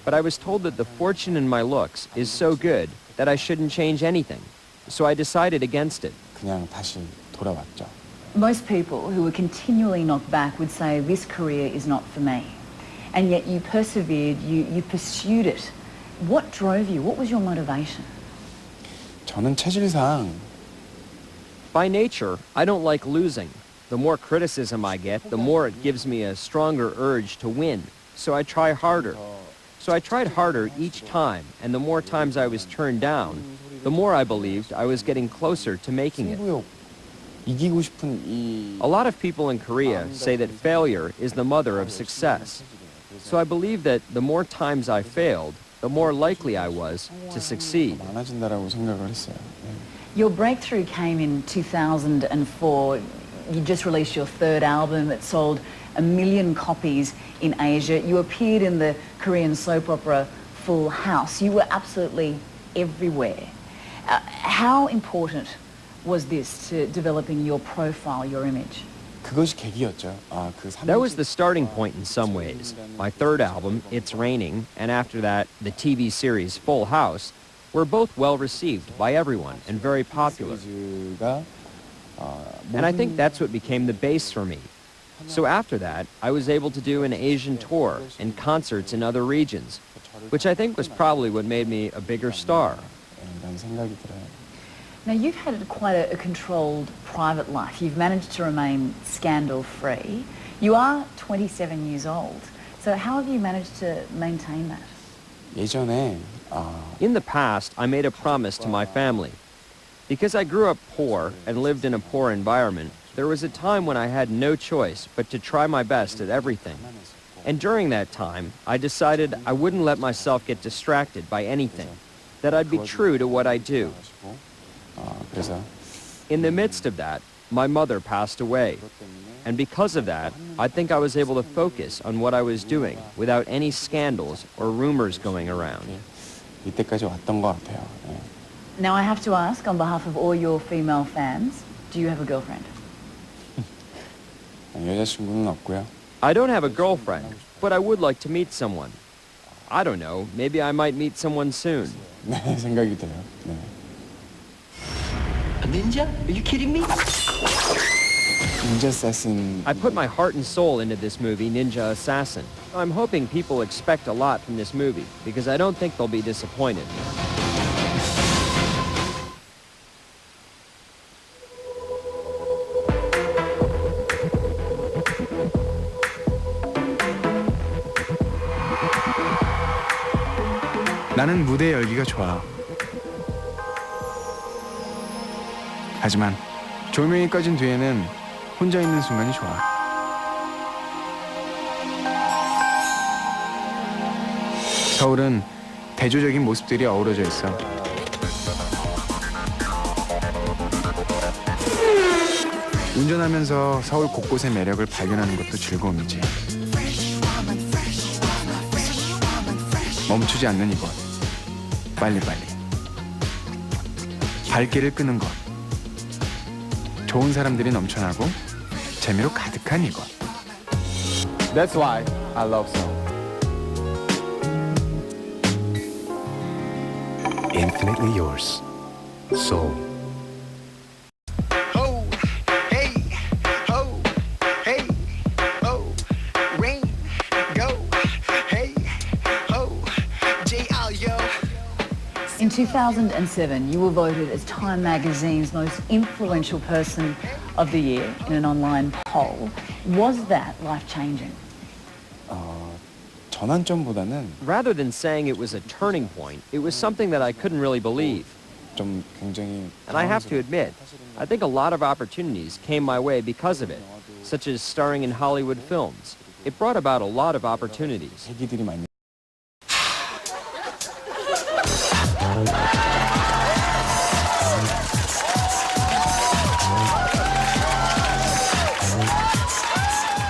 but I was told that the fortune in my looks is so good that I shouldn't change anything. So I decided against it. 그냥 다시 돌아왔죠. Most people who were continually knocked back would say, this career is not for me. And yet you persevered, you pursued it. What drove you? What was your motivation? 저는 체질상 By nature, I don't like losing. The more criticism I get, the more it gives me a stronger urge to win. So I try harder. So I tried harder each time, and the more times I was turned down, the more I believed I was getting closer to making it. 승부욕, 이기고 싶은 이 A lot of people in Korea say that failure is the mother of success. So I believe that the more times I failed, the more likely I was to succeed. 많아진다라고 생각을 했어요. Your breakthrough came in 2004. You just released your third album. It sold 1 million copies in Asia. You appeared in the Korean soap opera Full House. You were absolutely everywhere. How important was this to developing your profile, your image? 그것이 계기였죠. That was the starting point in some ways. My third album, It's Raining, and after that, the TV series Full House, were both well received by everyone and very popular. And I think that's what became the base for me. So after that, I was able to do an Asian tour and concerts in other regions, which I think was probably what made me a bigger star. Now, you've had quite a controlled private life. You've managed to remain scandal-free. You are 27 years old. So how have you managed to maintain that? 예전에 In the past, I made a promise to my family. Because I grew up poor and lived in a poor environment, there was a time when I had no choice but to try my best at everything. And during that time, I decided I wouldn't let myself get distracted by anything, that I'd be true to what I do. 그래서 In the midst of that, my mother passed away. And because of that, I think I was able to focus on what I was doing without any scandals or rumors going around. 이때까지 왔던 것 같아요. Now, I have to ask, on behalf of all your female fans, do you have a girlfriend? 여자친구는 없고요. I don't have a girlfriend, but I would like to meet someone. I don't know, maybe I might meet someone soon. 네, 생각이 들어요. 네. A ninja? Are you kidding me? Ninja Assassin. I put my heart and soul into this movie, Ninja Assassin. I'm hoping people expect a lot from this movie, because I don't think they'll be disappointed. 나는 무대 열기가 좋아. 하지만 조명이 꺼진 뒤에는 혼자 있는 순간이 좋아. 서울은 대조적인 모습들이 어우러져 있어. 운전하면서 서울 곳곳의 매력을 발견하는 것도 즐거움이지. 멈추지 않는 이곳. 빨리빨리. 발길을 끄는 것. 좋은 사람들이 넘쳐나고 재미로 가득한 이곳. That's why I love Seoul. Infinitely yours. Seoul. In 2007, you were voted as Time magazine's most influential person of the year in an online poll. Was that life-changing? 전환점보다는 Rather than saying it was a turning point, it was something that I couldn't really believe. 좀 굉장히 And I have to admit, I think a lot of opportunities came my way because of it, such as starring in Hollywood films. It brought about a lot of opportunities. 계기들이 많이.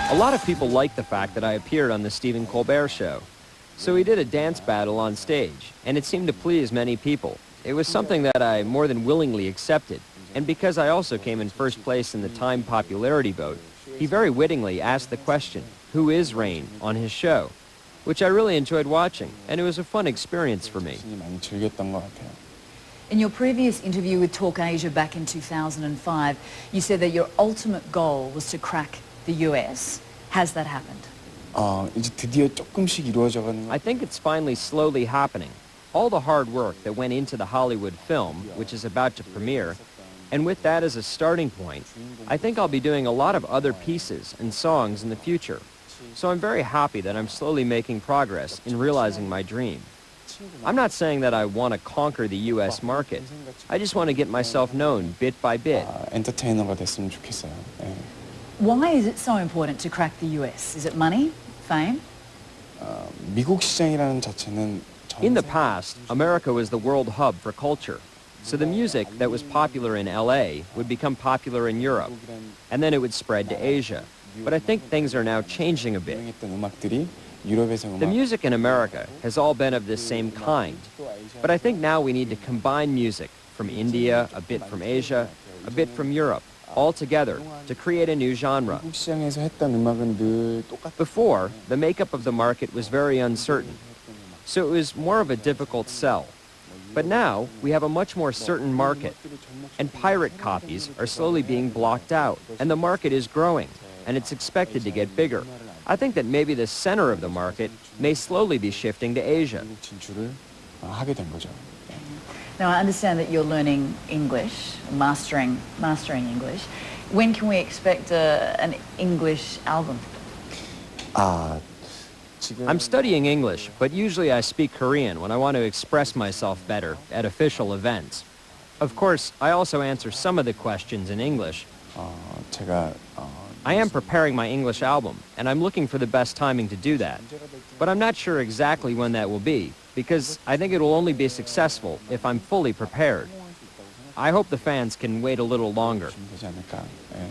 A lot of people liked the fact that I appeared on the Stephen Colbert Show. So we did a dance battle on stage, and it seemed to please many people. It was something that I more than willingly accepted. And because I also came in first place in the Time popularity vote, he very wittingly asked the question, who is Rain, on his show. which I really enjoyed watching, and it was a fun experience for me. 많이 즐겼던 것 같아요. In your previous interview with Talk Asia back in 2005, you said that your ultimate goal was to crack the US. Has that happened? 이제 드디어 조금씩 이루어져가는 것 I think it's finally slowly happening. All the hard work that went into the Hollywood film, which is about to premiere, and with that as a starting point, I think I'll be doing a lot of other pieces and songs in the future. So I'm very happy that I'm slowly making progress in realizing my dream. I'm not saying that I want to conquer the US market. I just want to get myself known bit by bit. 엔터테이너가 됐으면 좋겠어요. 예. Why is it so important to crack the US? Is it money? Fame? 미국 시장이라는 자체는 In the past, America was the world hub for culture. So the music that was popular in LA would become popular in Europe, and then it would spread to Asia. But I think things are now changing a bit. 유행했던 음악들이 유럽에서 The music in America has all been of this same kind. But I think now we need to combine music from India, a bit from Asia, a bit from Europe, all together to create a new genre. 미국 시장에서 했던 음악은 늘 똑같. Before, the makeup of the market was very uncertain, so it was more of a difficult sell. But now, we have a much more certain market, and pirate copies are slowly being blocked out, and the market is growing, and it's expected to get bigger. I think that maybe the center of the market may slowly be shifting to Asia. 미국 진출을 하게 된 거죠. Now, I understand that you're learning English, mastering English. When can we expect an English album? 지금 I'm studying English, but usually I speak Korean when I want to express myself better at official events. Of course, I also answer some of the questions in English. 제가 I am preparing my English album, and I'm looking for the best timing to do that. But I'm not sure exactly when that will be, because I think it will only be successful if I'm fully prepared. I hope the fans can wait a little longer. 되지 않을까. 예.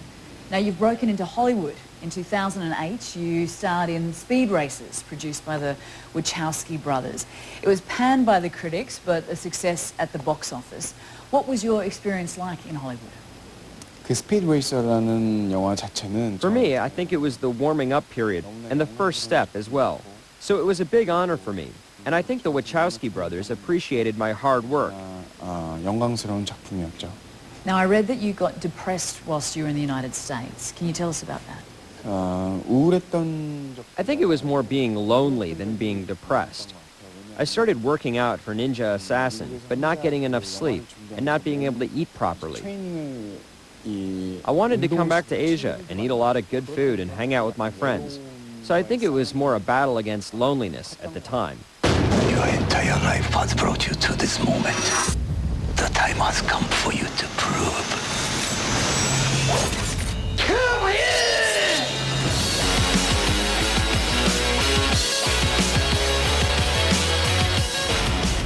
Now, you've broken into Hollywood. In 2008, you starred in Speed Races, produced by the Wachowski brothers. It was panned by the critics, but a success at the box office. What was your experience like in Hollywood? 그 스피드 레이서라는 영화 자체는 For me, I think it was the warming up period and the first step as well. So it was a big honor for me. And I think the Wachowski brothers appreciated my hard work. 영광스러운 작품이었죠. Now, I read that you got depressed whilst you were in the United States. Can you tell us about that? 우울했던 적. I think it was more being lonely than being depressed. I started working out for Ninja Assassin, but not getting enough sleep and not being able to eat properly. 트레이닝을 I wanted to come back to Asia and eat a lot of good food and hang out with my friends. So I think it was more a battle against loneliness at the time. Your entire life has brought you to this moment. The time has come for you to prove. Come here!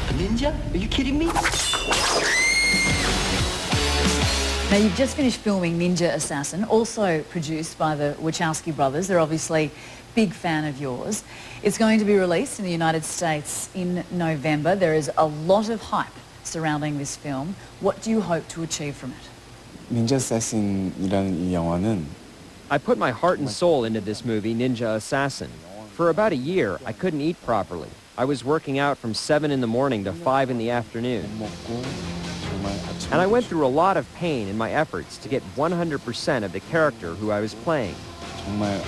A ninja? Are you kidding me? Now, you've just finished filming Ninja Assassin, also produced by the Wachowski brothers. They're obviously a big fan of yours. It's going to be released in the United States in November. There is a lot of hype surrounding this film. What do you hope to achieve from it? 닌자 어쌔신이라는 이 영화는 I put my heart and soul into this movie, Ninja Assassin. For about a year, I couldn't eat properly. I was working out from 7 in the morning to 5 in the afternoon. 먹고 정말 아침 And I went through a lot of pain in my efforts to get 100% of the character who I was playing. 정말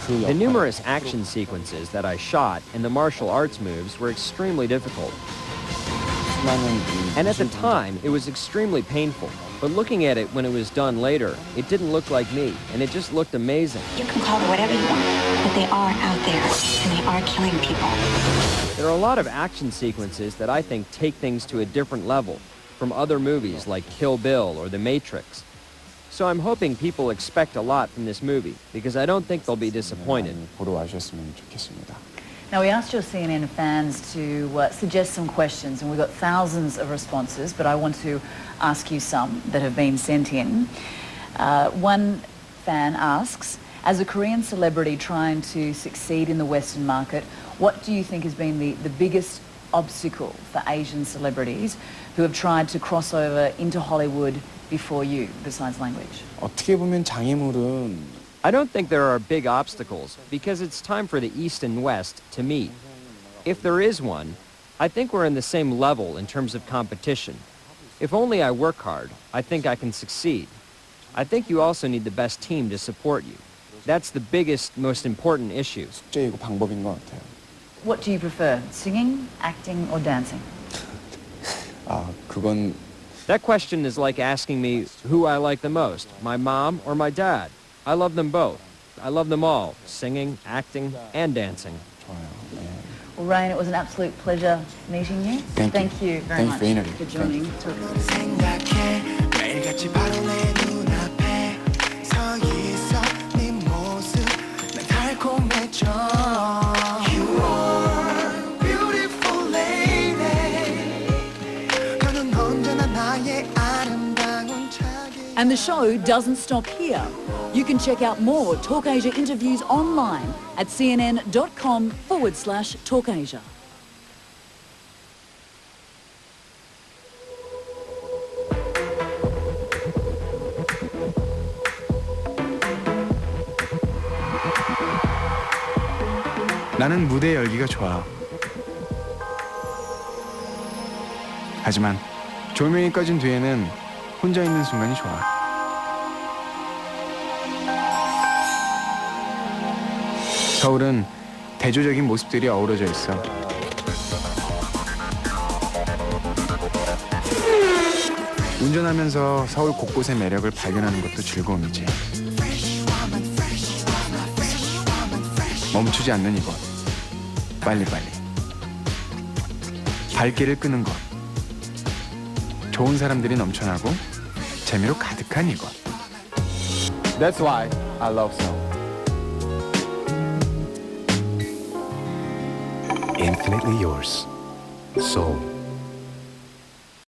그 The 역할 numerous action sequences that I shot and the martial arts moves were extremely difficult. 수많은 이 And at the 기술 time, it was extremely painful. But looking at it when it was done later, it didn't look like me, and it just looked amazing. You can call it whatever you want, but they are out there, and they are killing people. There are a lot of action sequences that I think take things to a different level from other movies like Kill Bill or The Matrix. So I'm hoping people expect a lot from this movie, because I don't think they'll be disappointed. 많이 보러 와주셨으면 좋겠습니다. Now, we asked your CNN fans to suggest some questions, and we got thousands of responses, but I want to ask you some that have been sent in. One fan asks, as a Korean celebrity trying to succeed in the Western market, what do you think has been the biggest obstacle for Asian celebrities who have tried to cross over into Hollywood before you, besides language? 어떻게 보면 장애물은 I don't think there are big obstacles because it's time for the East and West to meet. If there is one, I think we're in the same level in terms of competition. If only I work hard, I think I can succeed. I think you also need the best team to support you. That's the biggest, most important issue. 숙제이고 방법인 것 같아요. What do you prefer, singing, acting, or dancing? 그건 That question is like asking me who I like the most, my mom or my dad. I love them both. I love them all, singing, acting, and dancing. 좋아요. 네. Well, Rain, it was an absolute pleasure meeting you. Thank you. Very Thanks much for interviewing. for joining. 생각해 매일같이 바로 내 눈앞에 서 있어 네 모습 난 달콤해져 You are beautiful lady 너는 언제나 나의 아름다운 자기 And the show doesn't stop here. You can check out more Talk Asia interviews online at cnn.com/TalkAsia. 나는 무대 열기가 좋아. 하지만 조명이 꺼진 뒤에는 혼자 있는 순간이 좋아. 서울은 대조적인 모습들이 어우러져 있어. 운전하면서 서울 곳곳의 매력을 발견하는 것도 즐거움이지. 멈추지 않는 이곳. 빨리빨리. 발길을 끄는 곳. 좋은 사람들이 넘쳐나고 재미로 가득한 이곳. That's why I love Seoul. Infinitely yours. Seoul.